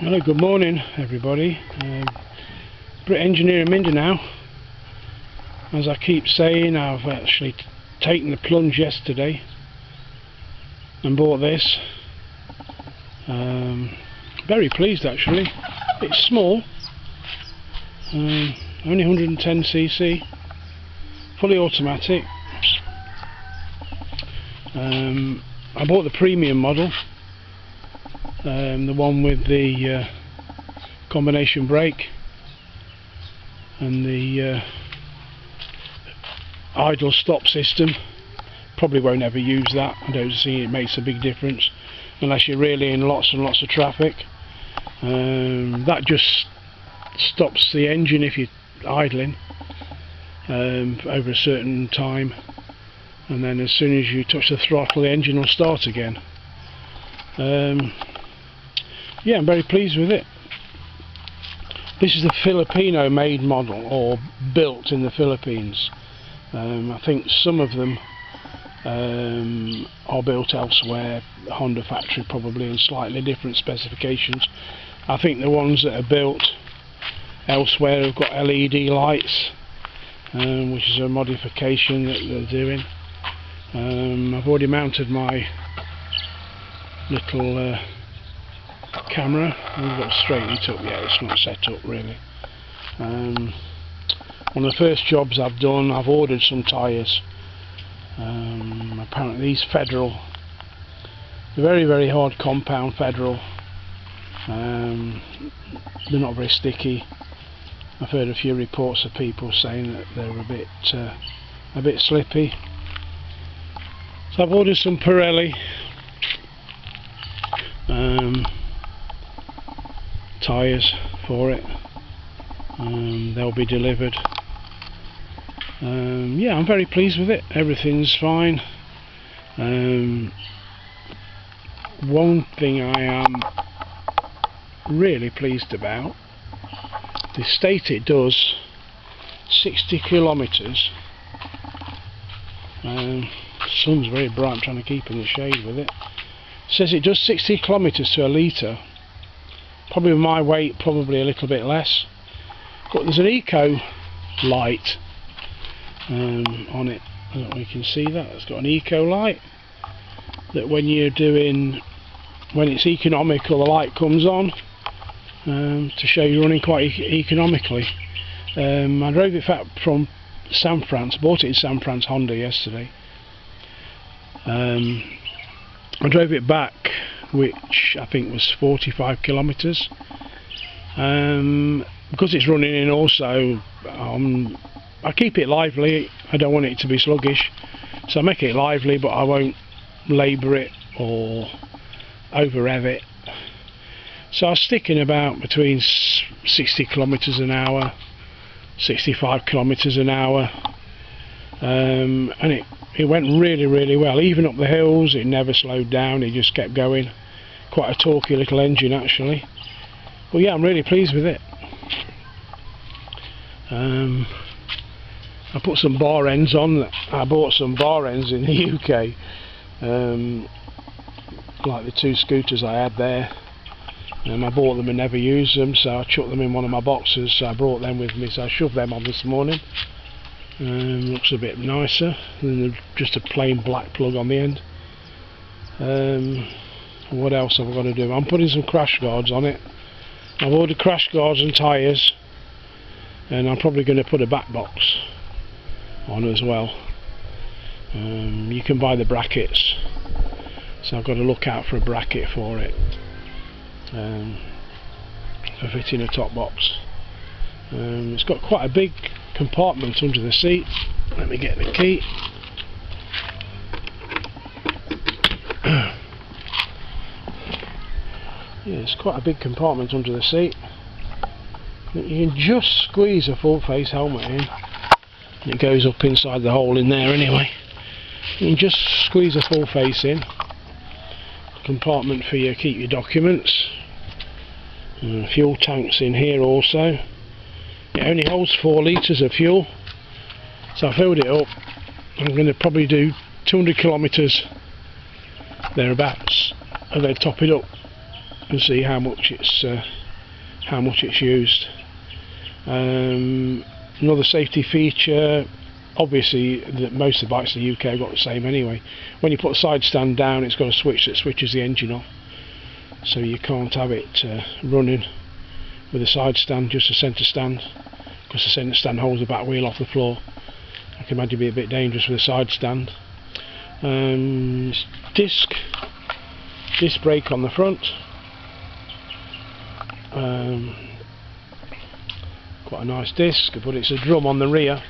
Hello, good morning everybody. Brit Engineer in Mindanao. As I keep saying, I've actually taken the plunge yesterday and bought this. Very pleased actually. It's small, only 110cc, fully automatic. I bought the premium model, the one with the combination brake and the idle stop system. Probably won't ever use that. I don't see it makes a big difference unless you're really in lots and lots of traffic. That just stops the engine if you're idling over a certain time, and then as soon as you touch the throttle the engine will start again. Yeah, I'm very pleased with it. This is the Filipino made model, or built in the Philippines. I think some of them are built elsewhere, Honda factory probably, in slightly different specifications. I think the ones that are built elsewhere have got LED lights, which is a modification that they're doing. I've already mounted my little camera. I've got to straighten it up yet, it's not set up really. One of the first jobs I've done, I've ordered some tyres. Apparently these Federal, they're very, very hard compound Federal. They're not very sticky. I've heard a few reports of people saying that they're a bit slippy. So I've ordered some Pirelli tyres for it. They'll be delivered. Yeah, I'm very pleased with it. Everything's fine. One thing I am really pleased about, they state it does 60 kilometres. The sun's very bright, I'm trying to keep in the shade with it. It says it does 60 kilometres to a litre. Probably with my weight, probably a little bit less. But there's an eco light on it. I don't know if you can see that. It's got an eco light that when it's economical, the light comes on to show you're running quite economically. I drove it from San France, bought it in San France Honda yesterday. I drove it back, which I think was 45 kilometres. Because it's running in also, I keep it lively. I don't want it to be sluggish, so I make it lively, but I won't labour it or over rev it. So I was sticking about between 60 kilometres an hour, 65 kilometres an hour, and it went really, really well. Even up the hills, it never slowed down. It just kept going. Quite a torquey little engine actually. But yeah, I'm really pleased with it. I put some bar ends on. I bought some bar ends in the UK, like the two scooters I had there. I bought them and never used them, so I chucked them in one of my boxes, so I brought them with me, so I shoved them on this morning. Looks a bit nicer than just a plain black plug on the end. What else have I got to do? I'm putting some crash guards on it. I've ordered crash guards and tyres, and I'm probably going to put a back box on as well. You can buy the brackets, so I've got to look out for a bracket for it, for fitting a top box. It's got quite a big compartment under the seat. Let me get the key. Yeah, it's quite a big compartment under the seat. You can just squeeze a full face helmet in. It goes up inside the hole in there anyway. You can just squeeze a full face in. Compartment for you keep your documents. Fuel tanks in here also. It only holds 4 litres of fuel, so I filled it up. I'm going to probably do 200 kilometres thereabouts, and then top it up and see how much it's used. Another safety feature, obviously most of the bikes in the UK have got the same anyway. When you put the side stand down, it's got a switch that switches the engine off, so you can't have it running with a side stand, just a centre stand, because the centre stand holds the back wheel off the floor. I can imagine it be a bit dangerous with a side stand. Disc brake on the front. Quite a nice disc, but it's a drum on the rear.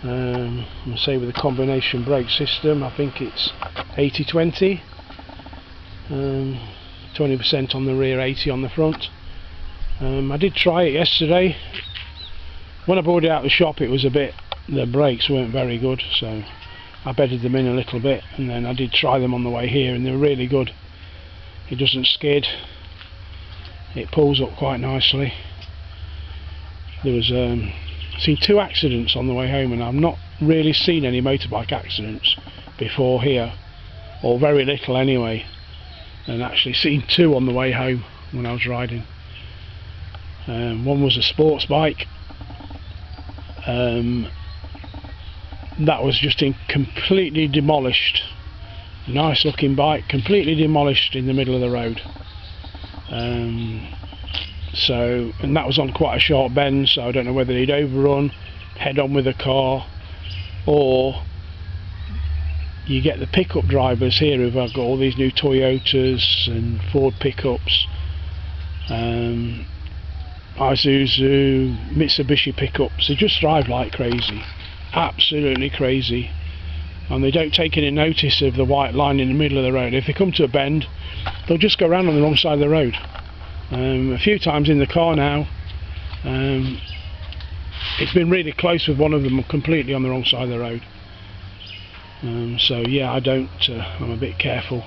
I'll say with a combination brake system, I think it's 80-20, 20% on the rear, 80 on the front. I did try it yesterday. When I brought it out of the shop, the brakes weren't very good, so I bedded them in a little bit, and then I did try them on the way here, and they're really good. It doesn't skid, it pulls up quite nicely. There was seen 2 accidents on the way home, and I've not really seen any motorbike accidents before here, or very little anyway, and actually seen 2 on the way home when I was riding. One was a sports bike, that was just completely demolished. Nice looking bike, completely demolished in the middle of the road. And that was on quite a sharp bend, so I don't know whether he'd overrun, head on with a car, or you get the pickup drivers here who've got all these new Toyotas and Ford pickups, Isuzu, Mitsubishi pickups. They just drive like crazy, absolutely crazy, and they don't take any notice of the white line in the middle of the road. If they come to a bend, they'll just go around on the wrong side of the road. A few times in the car now, it's been really close with one of them completely on the wrong side of the road. So yeah, I'm a bit careful.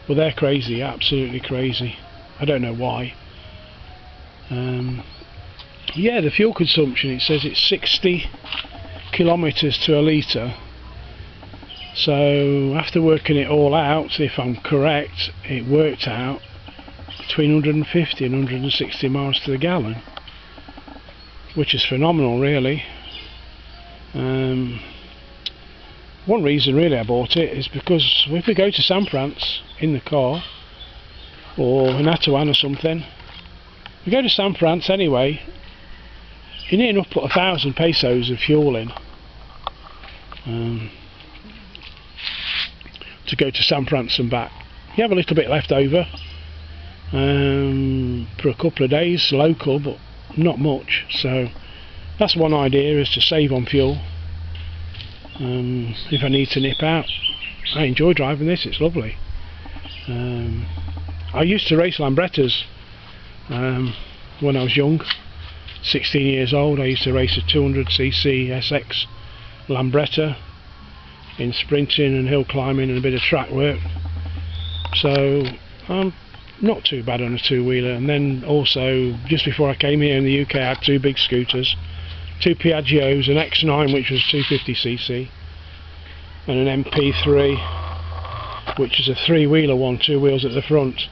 Well, they're crazy, absolutely crazy. I don't know why. Yeah, the fuel consumption, it says it's 60 kilometres to a litre. So after working it all out, if I'm correct, it worked out between 150 and 160 miles to the gallon, which is phenomenal, really. One reason really I bought it is because if we go to San France in the car, or in Atuan or something, we go to San France anyway, you near enough put 1,000 pesos of fuel in to go to San France and back. You have a little bit left over for a couple of days local, but not much. So that's one idea, is to save on fuel if I need to nip out. I enjoy driving this, it's lovely. I used to race Lambrettas when I was young, 16 years old. I used to race a 200cc SX Lambretta in sprinting and hill climbing and a bit of track work, so I'm not too bad on a two-wheeler. And then also, just before I came here in the UK, I had 2 big scooters, 2 Piaggios, an X9 which was 250cc, and an MP3 which is a 3-wheeler one, 2 wheels at the front,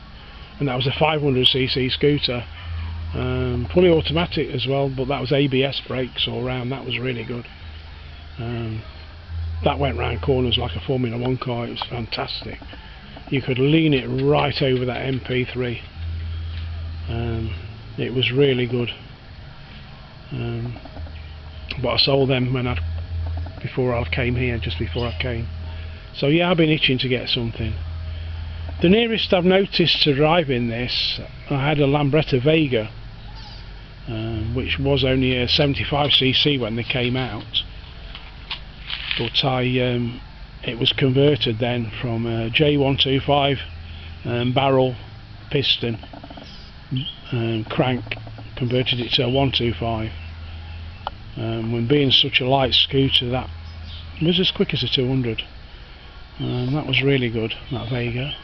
and that was a 500cc scooter, fully automatic as well, but that was ABS brakes all round. That was really good. That went round corners like a Formula 1 car. It was fantastic. You could lean it right over that MP3. It was really good. But I sold them before I came here, just before I came. So yeah, I've been itching to get something. The nearest I've noticed to driving this, I had a Lambretta Vega, which was only a 75cc when they came out, but it was converted then from a J125 barrel piston crank, converted it to a 125. When being such a light scooter, that was as quick as a 200. That was really good, that Vega.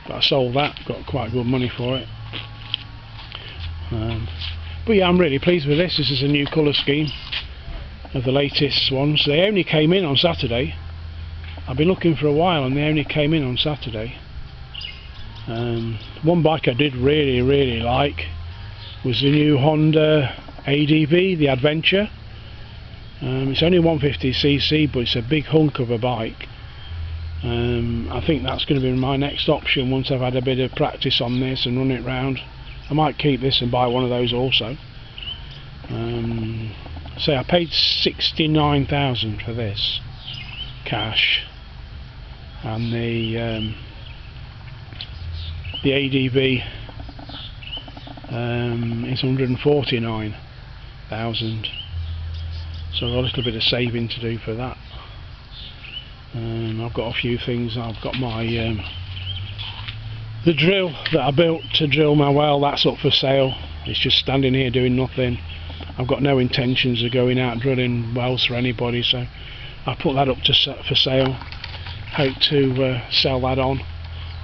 But I sold that, got quite good money for it. But yeah, I'm really pleased with this. This is a new colour scheme of the latest ones. They only came in on Saturday. I've been looking for a while and they only came in on Saturday. One bike I did really like was the new Honda ADV, the Adventure. It's only 150cc, but it's a big hunk of a bike. I think that's going to be my next option once I've had a bit of practice on this and run it round. I might keep this and buy one of those also. So I paid 69,000 for this cash, and the ADV is 149,000. So I've got a little bit of saving to do for that. I've got a few things. I've got my the drill that I built to drill my well. That's up for sale. It's just standing here doing nothing. I've got no intentions of going out drilling wells for anybody, so I put that up for sale. Hope to sell that on.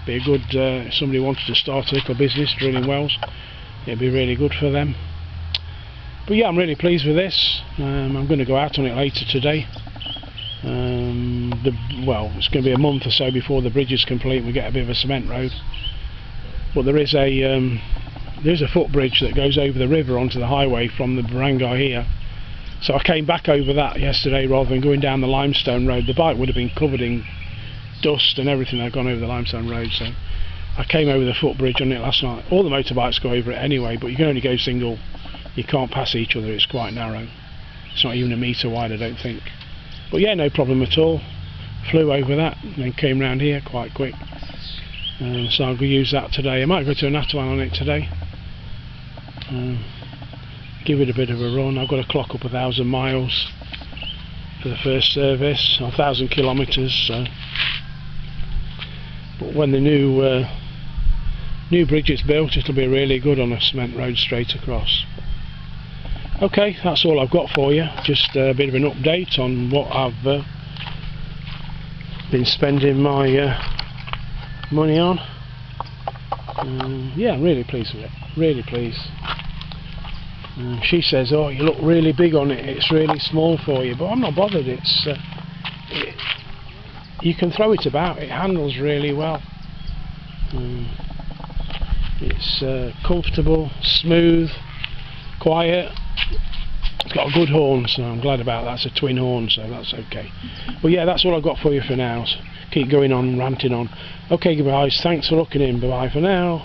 Be a good if somebody wanted to start a little business drilling wells, it'd be really good for them. But yeah, I'm really pleased with this. I'm going to go out on it later today. Well, it's going to be a month or so before the bridge is complete. We get a bit of a cement road, but there is a footbridge that goes over the river onto the highway from the barangay here. So I came back over that yesterday rather than going down the limestone road. The bike would have been covered in dust and everything had gone over the limestone road, so I came over the footbridge on it last night. All the motorbikes go over it anyway, but you can only go single. You can't pass each other, it's quite narrow. It's not even a metre wide, I don't think. But yeah, no problem at all. Flew over that and then came round here quite quick. So I'll go use that today. I might go to an Atwan on it today. Give it a bit of a run. I've got to clock up 1,000 miles for the first service, 1,000 kilometres. So, but when the new bridge is built, it'll be really good on a cement road straight across. Okay, that's all I've got for you. Just a bit of an update on what I've been spending my money on. Yeah, I'm really pleased with it. Really pleased. She says, "Oh, you look really big on it. It's really small for you," but I'm not bothered. You can throw it about. It handles really well. It's comfortable, smooth, quiet. It's got a good horn, so I'm glad about that. It's a twin horn, so that's okay. But yeah, that's all I've got for you for now. So keep going on, ranting on. Okay, guys, thanks for looking in. Bye bye for now.